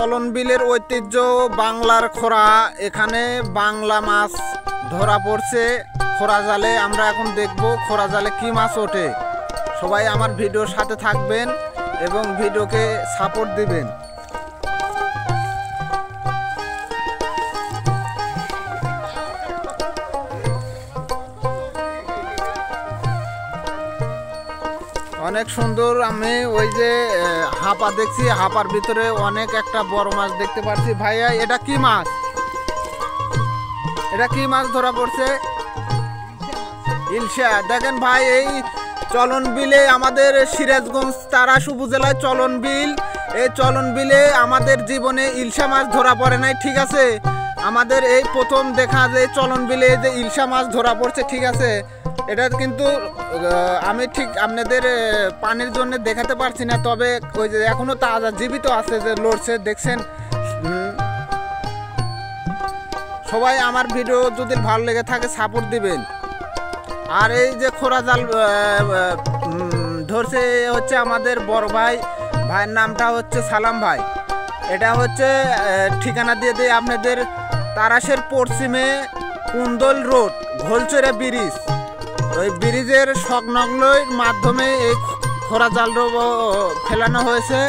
চলন বিলের ঐতিহ্য বাংলার খোরা। এখানে বাংলা মাছ ধরা পড়ছে খোরা জালে। আমরা এখন দেখব খোরা জালে কি মাছ ওঠে। সবাই আমার ভিডিওর সাথে থাকবেন এবং ভিডিওকে সাপোর্ট দিবেন। অনেক সুন্দর। আমি ওই যে হাপা দেখছি, হাপার ভিতরে অনেক একটা বড় মাছ দেখতে পাচ্ছি। ভাইয়া এটা কি মাছ? এটা কি মাছ ধরা পড়ছে? ইলশা। দেখেন ভাই, এই চলন বিলে আমাদের সিরাজগঞ্জ তারাস উপজেলায় চলন বিল। এই চলন বিলে আমাদের জীবনে ইলশা মাছ ধরা পড়ে নাই, ঠিক আছে? আমাদের এই প্রথম দেখা যে চলন বিলে যে ইলশা মাছ ধরা পড়ছে, ঠিক আছে? এটা কিন্তু আমি ঠিক আপনাদের পানির জন্য দেখাতে পারছি না, তবে ওই যে এখনো তাজা জীবিত আছে, যে লড়ছে, দেখছেন। সবাই আমার ভিডিও যদি ভালো লেগে থাকে সাপোর্ট দিবেন। আর এই যে খোরা জাল ধরছে হচ্ছে আমাদের বড় ভাই, ভাইয়ের নামটা হচ্ছে সালাম ভাই। এটা হচ্ছে ঠিকানা দিয়ে দিই আপনাদের, তারাসের পশ্চিমে কুন্দল রোড, ঘোলচড়া ব্রিজ। ওই ব্রিজের সংলগ্ন মাধ্যমে এই খোরা জাল ফেলানো হয়েছে।